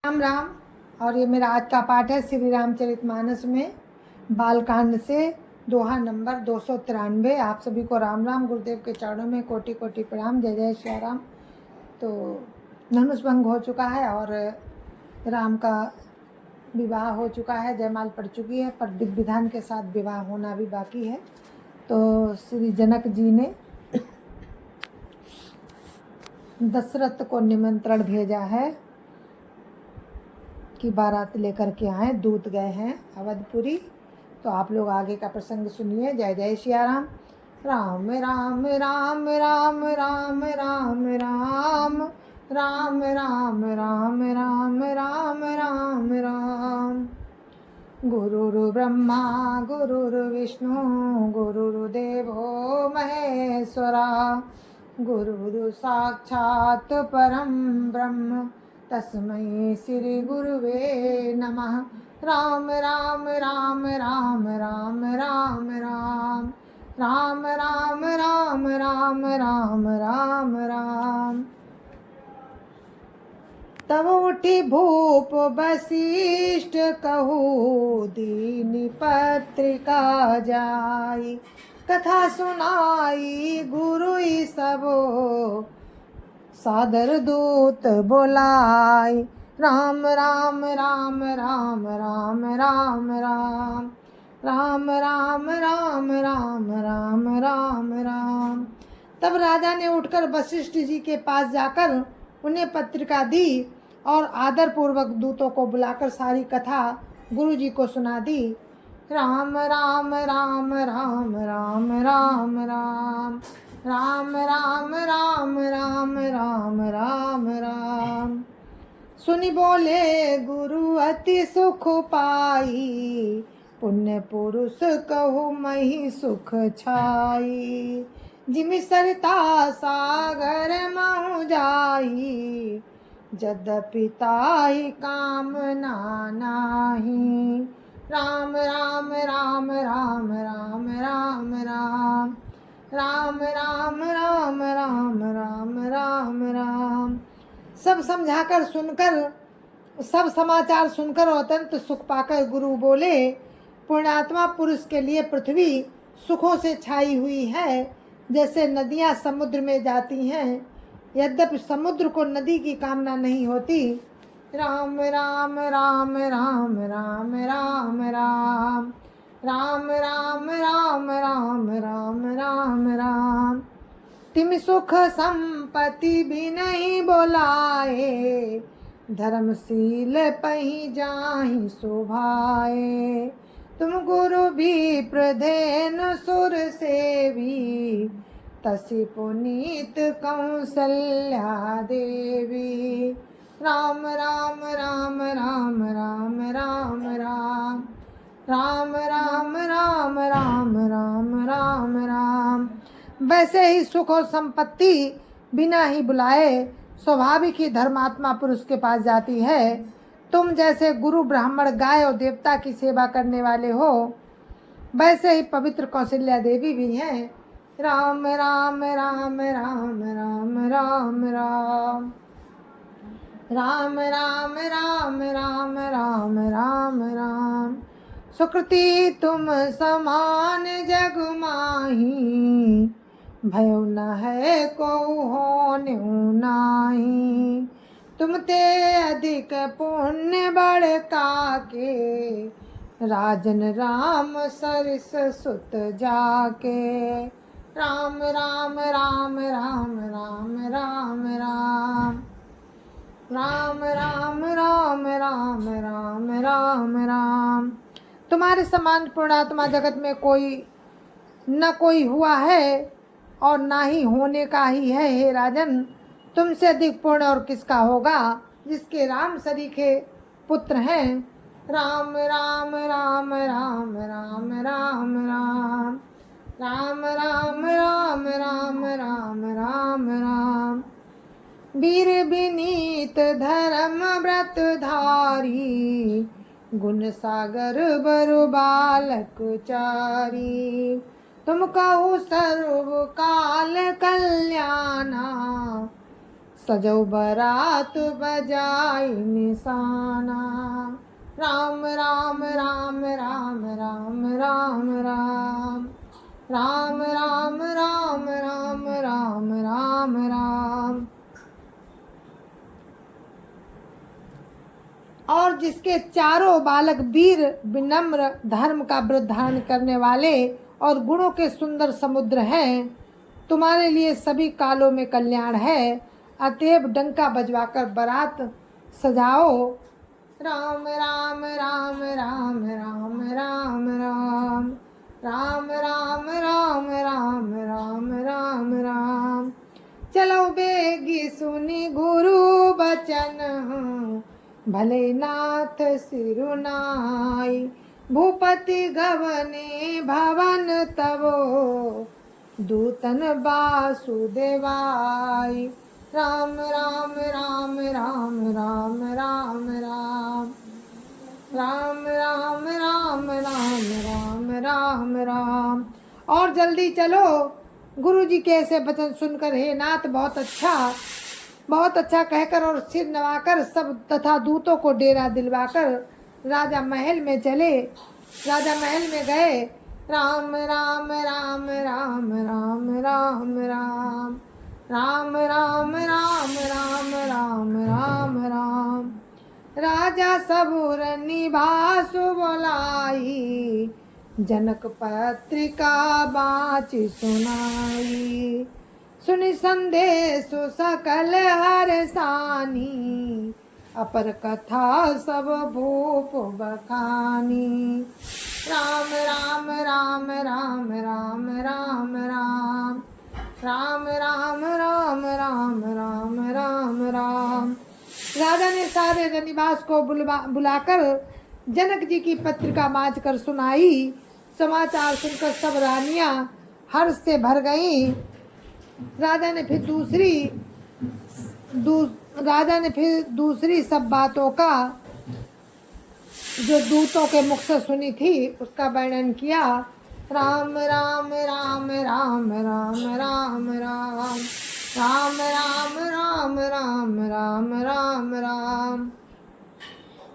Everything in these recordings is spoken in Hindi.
राम राम। और ये मेरा आज का पाठ है श्री रामचरितमानस में बालकांड से दोहा नंबर 293। आप सभी को राम राम। गुरुदेव के चरणों में कोटि कोटि प्रणाम। जय जय श्री राम। तो धनुष भंग हो चुका है और राम का विवाह हो चुका है, जयमाल पड़ चुकी है, पर विधि विधान के साथ विवाह होना भी बाकी है। तो श्री जनक जी ने दशरथ को निमंत्रण भेजा है कि बारात लेकर के आए, दूत गए हैं अवधपुरी। तो आप लोग आगे का प्रसंग सुनिए। जय जय सिया राम। राम राम राम राम राम राम राम राम राम राम राम राम राम राम। गुरुर् ब्रह्मा गुरुर्विष्णु गुरुर्देवो महेश्वरा, गुरुर् साक्षात् परं ब्रह्म तस्मै श्री गुरुवे नमः। राम राम राम राम राम राम राम राम राम राम राम राम राम राम। तब उठी भूप वशिष्ठ कहू दीन पत्रिका जाई, कथा सुनाई गुरु सबो सादर दूत बोलाई। राम राम राम राम राम राम राम राम राम राम राम राम राम राम। तब राजा ने उठकर वशिष्ठ जी के पास जाकर उन्हें पत्रिका दी और आदर पूर्वक दूतों को बुलाकर सारी कथा गुरु जी को सुना दी। राम राम राम राम राम राम राम राम राम राम राम राम राम राम। सुनी बोले गुरु अति सुख पाई, पुण्य पुरुष कहु मही सुख छाई। जिमि सरिता सागर महु जाई, यद्यपि ताहि कामना नाही। राम राम राम राम राम राम राम राम राम राम राम राम राम राम। सब समझाकर सुनकर, सब समाचार सुनकर अत्यंत सुख पाकर गुरु बोले, पुण्यात्मा पुरुष के लिए पृथ्वी सुखों से छाई हुई है, जैसे नदियां समुद्र में जाती हैं, यद्यपि समुद्र को नदी की कामना नहीं होती। राम राम राम राम राम राम राम राम राम राम राम राम राम राम। तिम सुख संपत्ति भी नहीं बोलाए, धर्मशील पही जाहि शोभाए। तुम गुरु भी प्रधेन सुर सेवी, तसी पुनीत कौसल्या देवी। राम राम राम राम राम राम राम राम राम राम राम राम राम राम। वैसे ही सुख और संपत्ति बिना ही बुलाए स्वाभाविक ही धर्मात्मा पुरुष के पास जाती है। तुम जैसे गुरु ब्राह्मण गाय और देवता की सेवा करने वाले हो, वैसे ही पवित्र कौशल्या देवी भी हैं। राम राम राम राम राम राम राम राम राम राम राम राम राम राम। सुकृति तुम समान जग माही, भयो न है को होन्यु नाही। तुम ते अधिक पुण्य बड़का के, राजन राम सरिस सुत जाके। राम राम राम राम राम राम राम राम राम राम राम राम राम राम। तुम्हारे समान पुण्यात्मा जगत में कोई न कोई हुआ है और ना ही होने का ही है। हे राजन, तुमसे अधिक पुण्य और किसका होगा, जिसके राम सरीखे पुत्र हैं। राम राम राम राम राम राम राम राम राम राम राम राम राम राम। वीर विनीत धर्म व्रत धारी, गुण सागर बरु बालक चारी। तुम कहु सर्व काल कल्याणा, सजो बारात बजाई निशाना। राम राम राम राम राम राम राम राम राम राम राम राम राम राम। और जिसके चारों बालक वीर विनम्र धर्म का व्रत धारण करने वाले और गुणों के सुंदर समुद्र हैं, तुम्हारे लिए सभी कालों में कल्याण है। अतएव डंका बजवाकर बारात सजाओ। राम राम राम राम राम राम राम राम राम राम राम राम राम राम। चलो बेगी सुनी गुरु बचन, भले नाथ सिरुनाई। भूपति गवने भवन तवो, दूतन वासुदेवाय। राम राम राम राम राम राम राम राम राम राम राम राम राम राम। और जल्दी चलो। गुरु जी के ऐसे वचन सुनकर हे नाथ बहुत अच्छा कहकर और सिर नवाकर सब तथा दूतों को डेरा दिलवाकर राजा महल में चले। राजा महल में गए। राम राम राम राम राम राम राम राम राम राम राम राम राम राम। राजा सबुर निभासु बोलाई, जनक पत्रिका बाची सुनाई। सुनि संदेश सकल हरसानी, अपर कथा सब भूप बखानी। राम राम राम राम राम राम राम राम राम राम राम राम राम राम। राजा ने सारे रनिवास को बुलाकर जनक जी की पत्रिका बाँच कर सुनाई। समाचार सुनकर सब रानियां हर्ष से भर गईं। राजा ने फिर दूसरी सब बातों का जो दूतों के मुख से सुनी थी उसका वर्णन किया। राम राम राम राम राम राम राम राम राम राम राम राम राम राम।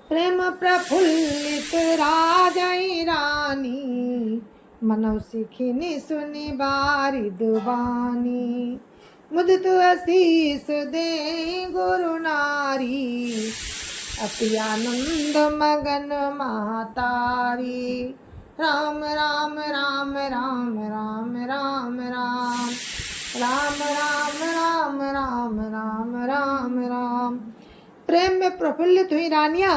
प्रेम प्रफुल्लित राजई रानी, मनौ सिखिनी सुनि बारी दुबानी। मुदितु आशीष दे गुरु नारी, अति आनंद मगन महतारी। राम राम राम राम राम राम राम राम राम राम राम राम राम राम। प्रेम में प्रफुल्लित हुई रानियां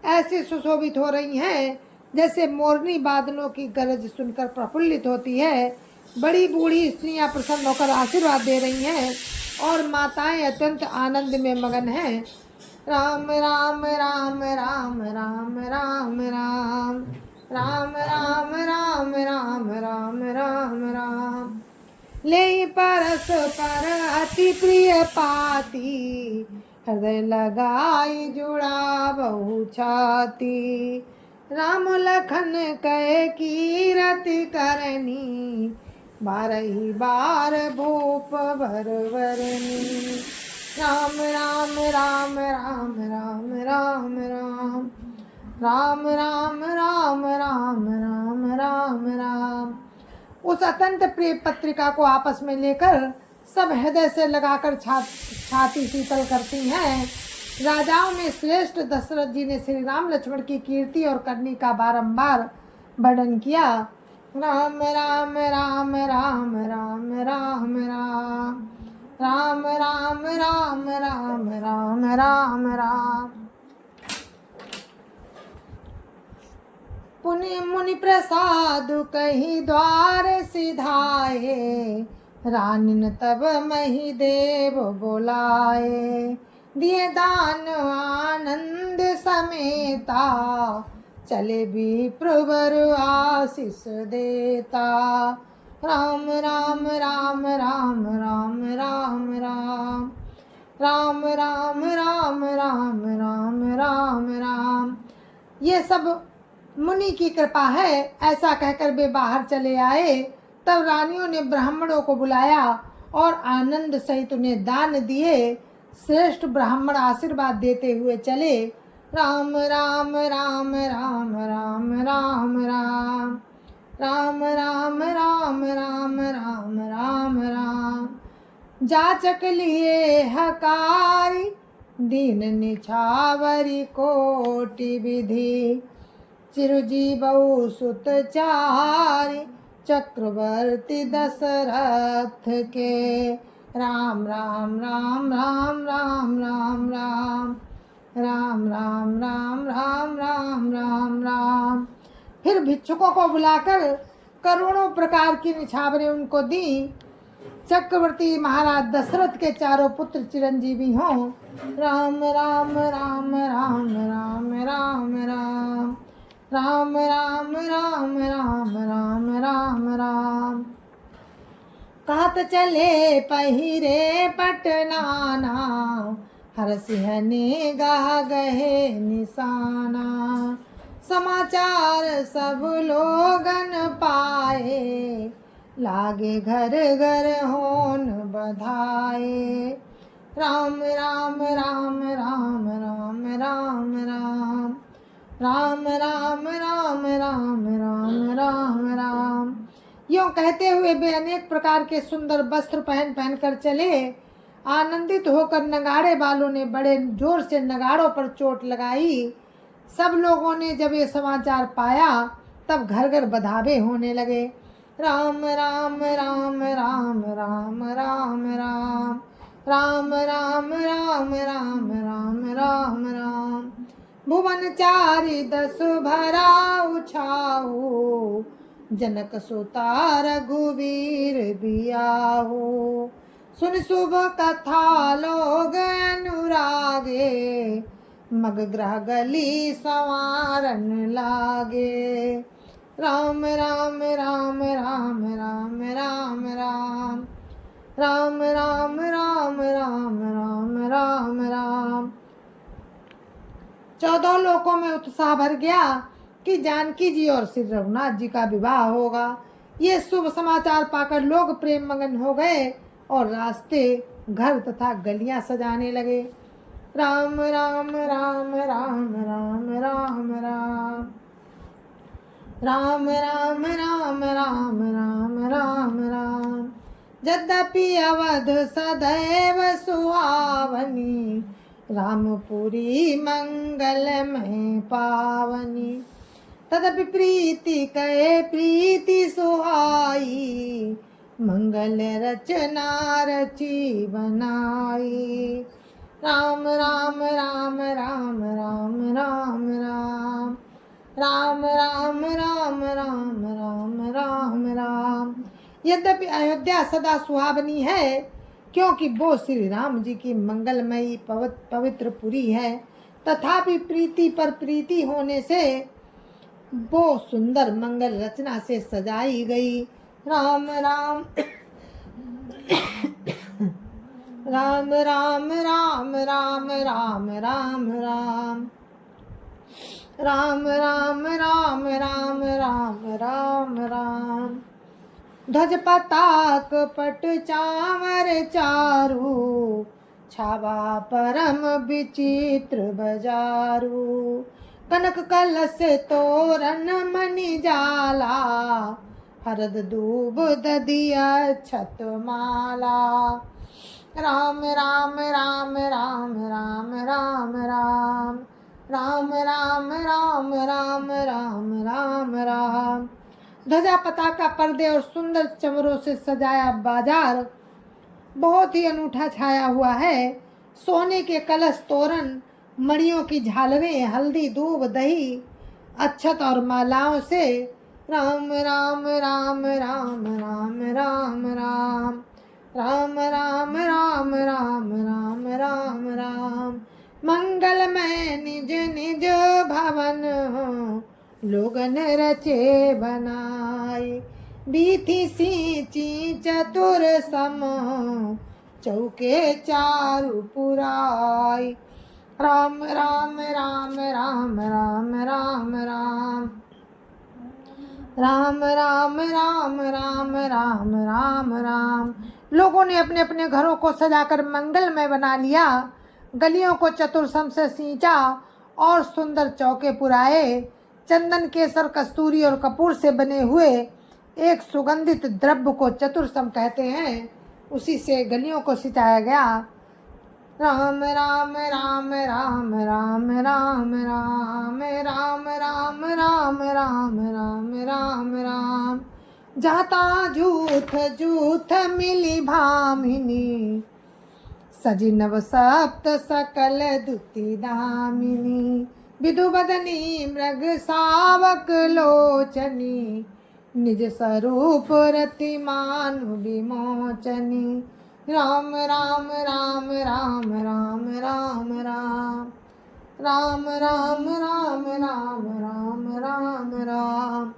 ऐसे सुशोभित हो रही हैं जैसे मोरनी बादलों की गरज सुनकर प्रफुल्लित होती है। बड़ी बूढ़ी स्त्रियां प्रसन्न होकर आशीर्वाद दे रही हैं और माताएं अत्यंत आनंद में मगन हैं। राम राम राम राम राम राम राम राम राम राम राम राम राम राम। ले परस पर अति प्रिय पाती, हृदय लगाई जुड़ा बहु छाती। राम लखन कहे कीरति करनी, बारही बार भूप भरवरनी। राम राम राम राम राम राम राम राम राम राम राम राम राम राम। उस अत्यंत प्रिय पत्रिका को आपस में लेकर सब हृदय से लगाकर छाती शीतल करती हैं। राजाओं में श्रेष्ठ दशरथ जी ने श्री राम लक्ष्मण की कीर्ति और करनी का बारंबार वर्णन किया। राम राम राम राम राम राम राम राम राम राम राम राम राम राम। पुनि मुनि प्रसाद कही द्वार सिधाए, रानिन तब मही देव बोलाए। दिए दान आनंद समेता, चले भी प्रवर आशीष देता। राम राम राम राम राम राम राम राम राम राम राम राम राम राम। ये सब मुनि की कृपा है, ऐसा कहकर वे बाहर चले आए। तब रानियों ने ब्राह्मणों को बुलाया और आनंद सहित उन्हें दान दिए। श्रेष्ठ ब्राह्मण आशीर्वाद देते हुए चले। राम राम राम राम राम राम राम राम राम राम राम राम राम राम। जाचक लिए हकारी दीन निछावरी कोटि विधि। चिरजीवऊ सुत चारि चक्रवर्ती दशरथ के। राम राम राम राम राम राम राम राम राम राम राम राम राम राम। फिर भिक्षुकों को बुलाकर करोड़ों प्रकार की निछावरें उनको दी। चक्रवर्ती महाराज दशरथ के चारों पुत्र चिरंजीवी हों। राम राम राम राम राम राम राम राम राम राम राम राम राम राम। कहत चले पहिरे पटनाना हर सिंह ने गा गहे निशाना। समाचार सब लोगन पाए लागे घर घर होन बधाए। राम राम राम राम राम राम राम राम राम राम राम राम राम राम। यूं कहते हुए वे अनेक प्रकार के सुंदर वस्त्र पहन कर चले। आनंदित होकर नगाड़े वालों ने बड़े जोर से नगाड़ों पर चोट लगाई। सब लोगों ने जब ये समाचार पाया तब घर घर बधावे होने लगे। राम राम राम राम राम राम राम राम राम राम राम राम राम राम। भुवन चारि दस भरा उछाऊ जनक सुता रघुवीर बियाहू। सुन शुभ कथा लोग अनुरागे मग ग्रह गली संवारन लागे। राम राम राम राम राम राम राम राम राम राम राम राम राम राम। 14 लोकों में उत्साह भर गया कि जानकी जी और श्री रघुनाथ जी का विवाह होगा। ये शुभ समाचार पाकर लोग प्रेम मगन हो गए और रास्ते घर तथा गलियां सजाने लगे। राम राम राम राम राम राम राम राम राम राम राम राम राम राम। यद्यपि अवध सदैव सुहावनी रामपुरी मंगल में पावनी। तदपि प्रीति कहे प्रीति सुहाई मंगल रचना रची बनाई। राम राम राम राम राम राम राम राम राम राम राम राम राम राम। यद्यपि अयोध्या सदा सुहावनी है क्योंकि वो श्री राम जी की मंगलमयी पवित्र पुरी है, तथापि प्रीति पर प्रीति होने से वो सुंदर मंगल रचना से सजाई गई। राम राम राम राम राम राम राम राम राम राम राम राम राम राम राम राम। ध्वज पताक पट चावर चारू छावा परम विचित्र बजारू। कनक कलश तोरण मणि जाला हरद दूब ददिया छत माला। राम राम राम राम राम राम राम राम राम राम राम राम राम राम। ध्वजा पताका पर्दे और सुंदर चमरों से सजाया बाजार बहुत ही अनूठा छाया हुआ है। सोने के कलश तोरण मणियों की झालरें हल्दी दूब दही अक्षत और मालाओं से राम राम राम राम राम राम राम राम राम राम राम राम राम राम। मंगलमय निज निज भवन लोगन रचे बनाए। बीथी सींची चतुर सम चौके चारु पुराई। राम राम राम राम राम राम राम राम राम राम राम राम राम राम। लोगों ने अपने अपने घरों को सजाकर मंगलमय बना लिया। गलियों को चतुर्सम से सींचा और सुंदर चौके पुराए। चंदन, केसर, कस्तूरी और कपूर से बने हुए एक सुगंधित द्रव्य को चतुर्सम कहते हैं, उसी से गलियों को सिंचाया गया। राम राम राम राम राम राम राम राम राम राम राम राम राम राम। जाता जूथ जूथ मिली भामिनी, सजी नव सप्त सकल दुति दामिनी। विधुवदनी मृग सावक लोचनी, निज स्वरूप रति मानु विमोचनी। राम राम राम राम राम राम राम राम राम राम राम राम राम राम।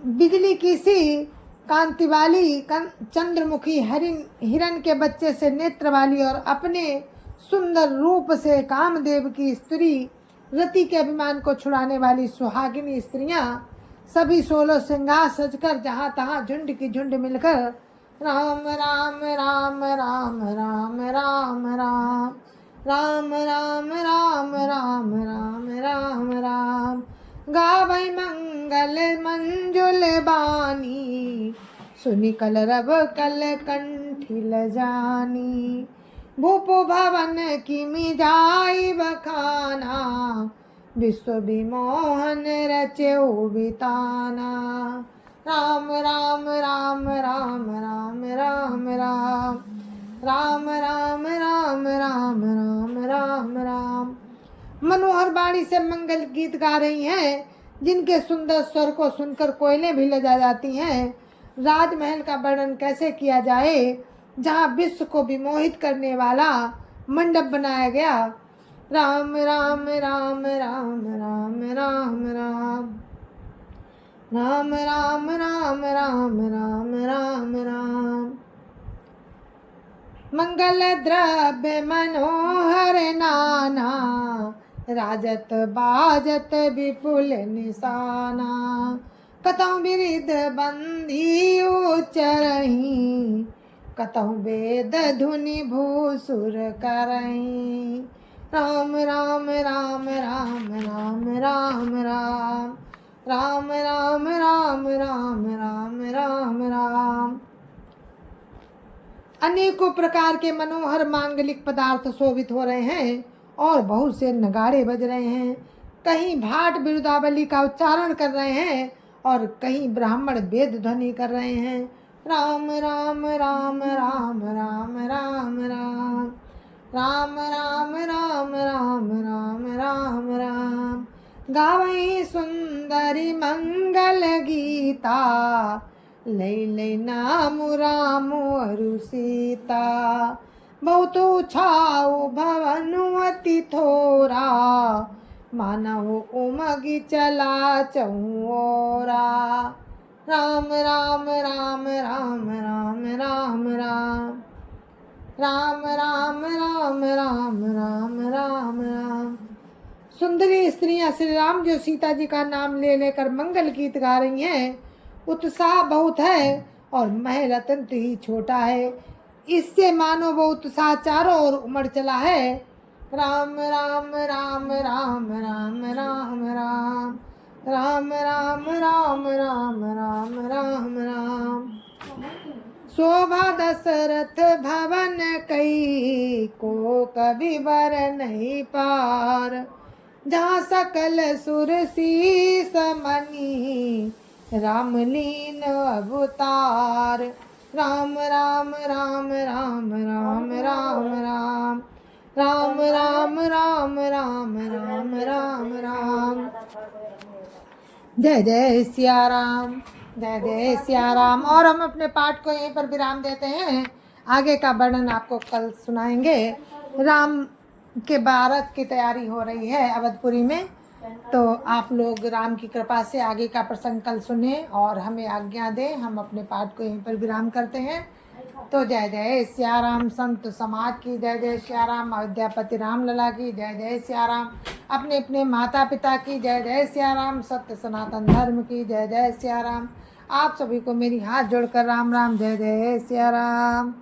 बिजली की सी कांति वाली चंद्रमुखी हिरण के बच्चे से नेत्र वाली और अपने सुंदर रूप से कामदेव की स्त्री, रति के अभिमान को छुड़ाने वाली सुहागिनी स्त्रियां, सभी 16 श्रृंगार सजकर जहाँ तहाँ झुंड की झुंड मिलकर राम राम राम राम राम राम राम राम राम राम राम राम राम राम। गावै मंगल मंजुल बानी, सुनि कलरव कल कंठिल जानी। भूप भवन की जाई बखाना, विश्व विमोहन रचो बिताना। राम राम राम राम राम राम राम राम राम राम राम राम राम राम। मनोहर वाणी से मंगल गीत गा रही हैं, जिनके सुंदर स्वर को सुनकर कोयलें भी लजा जाती हैं। राजमहल का वर्णन कैसे किया जाए, जहाँ विश्व को विमोहित करने वाला मंडप बनाया गया। राम राम राम राम राम राम राम राम राम राम राम राम राम राम। मंगल द्रव्य मनोहर नाना, राजत बाजत विपुल निशाना। कतहु बिरिद बंदी उच्चरही, कतहु वेद धुनि भूसुर करही। राम राम राम राम राम राम राम राम राम राम राम राम राम राम। अनेकों प्रकार के मनोहर मांगलिक पदार्थ शोभित हो रहे हैं और बहुत से नगाड़े बज रहे हैं। कहीं भाट बिरुदावली का उच्चारण कर रहे हैं और कहीं ब्राह्मण वेद ध्वनि कर रहे हैं। राम राम राम राम राम राम राम राम राम राम राम राम राम राम। गावई सुंदरी मंगल गीता, लई लई नाम राम अरु सीता। बहुत छाऊ भवनु अति थोरा, मानहु उमगी चला चौरा। राम राम राम राम राम राम राम राम राम राम राम राम राम राम। सुंदरी स्त्रियां श्री राम जो सीता जी का नाम ले लेकर मंगल गीत गा रही हैं। उत्साह बहुत है और महल अत्यंत ही छोटा है, इससे मानो वो उत्साह चारों ओर उमड़ चला है। राम राम राम राम राम राम राम राम राम राम राम राम राम राम। शोभा दशरथ भवन कई, को कभी बर नहीं पार। जहाँ सकल सुर शीस मनी, रामलीन अवतार। राम राम राम राम राम राम राम राम राम राम राम राम राम राम। जय जय सिया राम, जय जय सिया राम। और हम अपने पाठ को यहीं पर विराम देते हैं, आगे का वर्णन आपको कल सुनाएंगे। राम के बारात की तैयारी हो रही है अवधपुरी में, तो आप लोग राम की कृपा से आगे का प्रसंग कल सुने और हमें आज्ञा दें। हम अपने पाठ को यहीं पर विराम करते हैं। तो जय जय सिया राम, संत समाज की जय जय सिया राम, अयोध्यापति राम लला की जय जय सिया राम, अपने अपने माता पिता की जय जय सिया राम, सत्य सनातन धर्म की जय जय सिया राम, आप सभी को मेरी हाथ जोड़कर राम राम, जय जय सिया राम।